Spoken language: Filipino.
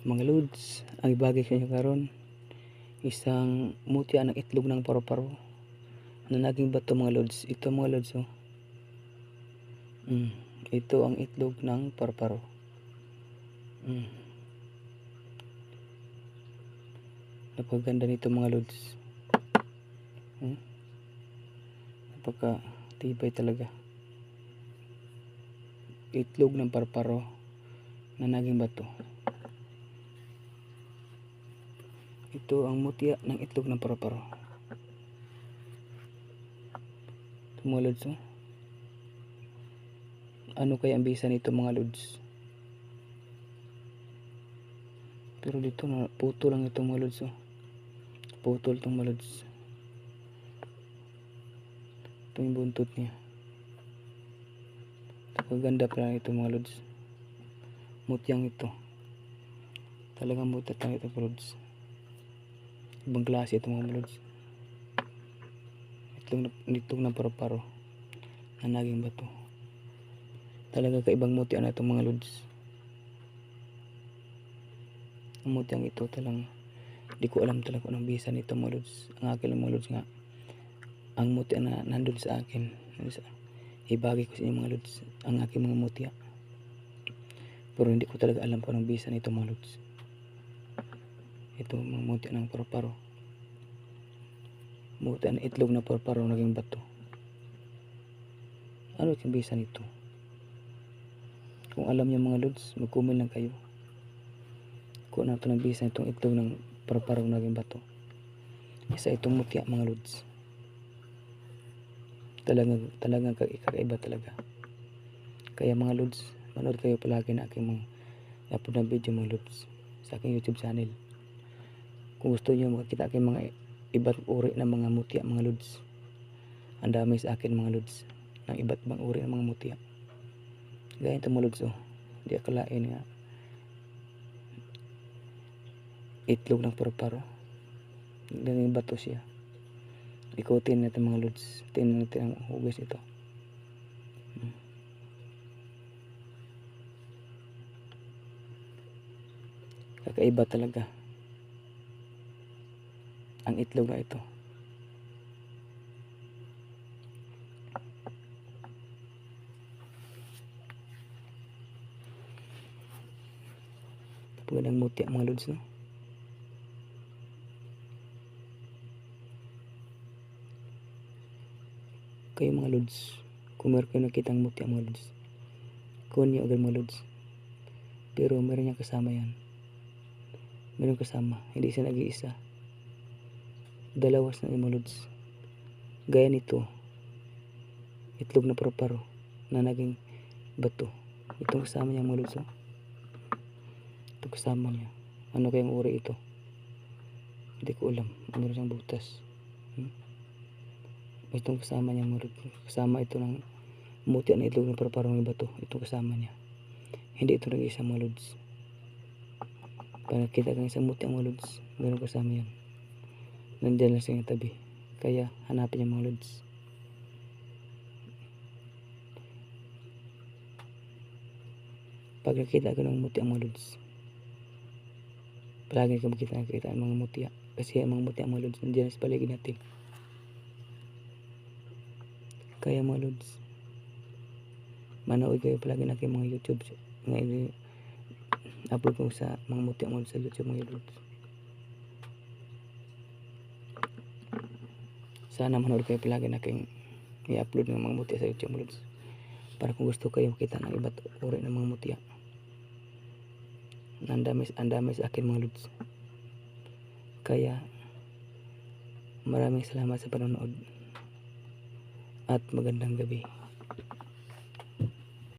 Mga lods, ang ibagay sa inyo karon isang mutya ng itlog ng paru-paro na naging bato mga lods. Ito mga lods oh. Ito ang itlog ng paru-paro. Napakaganda nito mga lods. Napaka tibay talaga. Itlog ng paru-paro na naging bato. Ito ang mutya ng itlog ng paru-paro. Ito mga lods oh. Ano kaya ang bisa nito mga lods? Pero dito na puto lang ito mga lods oh. Putol itong mga lods. Ito yung buntot niya. Napakaganda pala ito mga lods. Mutyang ito. Talagang mutyat lang ito mga lods. Ibang klase ito mga lods. Itlog ng paru-paro na naging bato. Talaga kaibang mutya na itong mga lods. Ang mutyang ito talagang di ko alam talaga kung anong bisa nito mga lods. Ang akin lang mga lods nga, ang mutya na nandun sa akin, ibagi ko sa inyo mga lods ang aking mga mutya. Pero hindi ko talaga alam kung anong bisa nito mga lods. Ito mga mutya ng paru-paro. Mutya ng itlog na paru-paro naging bato. Ano yung bisa nito? Kung alam niyo mga lods, mag-comment lang kayo kung ano ito ng bisa nitong itlog ng paru-paro naging bato. Isa itong mutya mga lods. Talagang kakaiba talaga. Kaya mga lods, manood kayo palagi na aking mga upload na video mga lods sa aking YouTube channel. Kung gusto nyo makakita aking mga iba't uri ng mga mutya mga lods, ang dami sa akin mga lods ng iba't ibang uri ng mga mutya. Gaya ito mga lods oh. Hindi akalain nga itlog ng paru-paro naging bato siya. Ikutin natin mga lods. Tingnan natin ang hugis ito. Kakaiba talaga ang itlog na ito. Napagandang mutya mga lods no. Kayo mga lods, kung meron kayo nakita ang mutya mga lods, kunin nyo agad mga lods. Pero meron niyang kasama yan. Meron kasama, hindi siya nag-iisa. Dalawas na mga lods. Gaya nito, itlog na paru-paro na naging bato. Itong kasama niya mga lods oh. Ito kasama niya. Ano kayang uri ito? Hindi ko alam. Meron siyang butas. Itong kasama niya mga lods. Kasama ito ng mutya na itlog na paru-paro ng bato. Itong kasama niya. Hindi ito nag-iisa mga lods. Para kita kang isang mutya mga lods, meron kasama yan. Nandiyan lang sa inyong tabi. Kaya hanapin niya mga lods. Pag nakita ka ng mutya mga lods, palagi ka makita ang mga mutya. Kasi ang mga mutya mga lods nandiyan sa paligid natin. Kaya mga lods, manood kayo palagi na kayo mga YouTube nga upload ko sa mga mutya mga sa YouTube mga lods. Sana manood kayo palagi na kayong i-upload ng mga mutya sa YouTube mga lods. Para kung gusto kayo makita ng iba't uri ng mga mutya. Ang dami sa akin mga lods. Kaya maraming salamat sa panonood at magandang gabi.